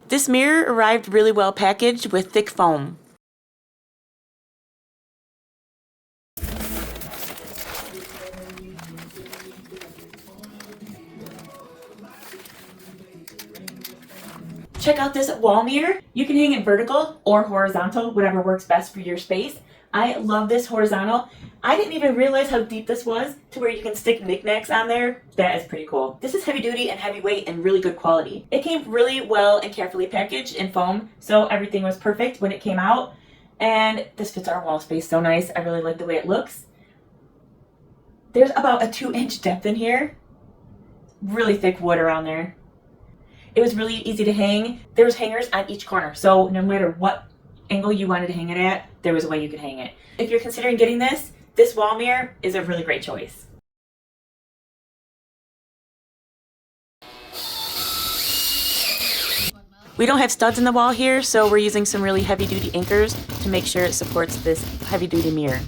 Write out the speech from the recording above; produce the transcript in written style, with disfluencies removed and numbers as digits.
This mirror arrived really well packaged with thick foam. Check out this wall mirror. You can hang it vertical or horizontal, whatever works best for your space. I love this horizontal. I didn't even realize how deep this was to where you can stick knickknacks on there. That is pretty cool. This is heavy duty and heavyweight and really good quality. It came really well and carefully packaged in foam, so everything was perfect when it came out. And this fits our wall space so nice. I really like the way it looks. There's about a 2-inch depth in here. Really thick wood around there. It was really easy to hang. There was hangers on each corner, so no matter what angle you wanted to hang it at, there was a way you could hang it. If you're considering getting this wall mirror is a really great choice. We don't have studs in the wall here, so we're using some really heavy-duty anchors to make sure it supports this heavy-duty mirror.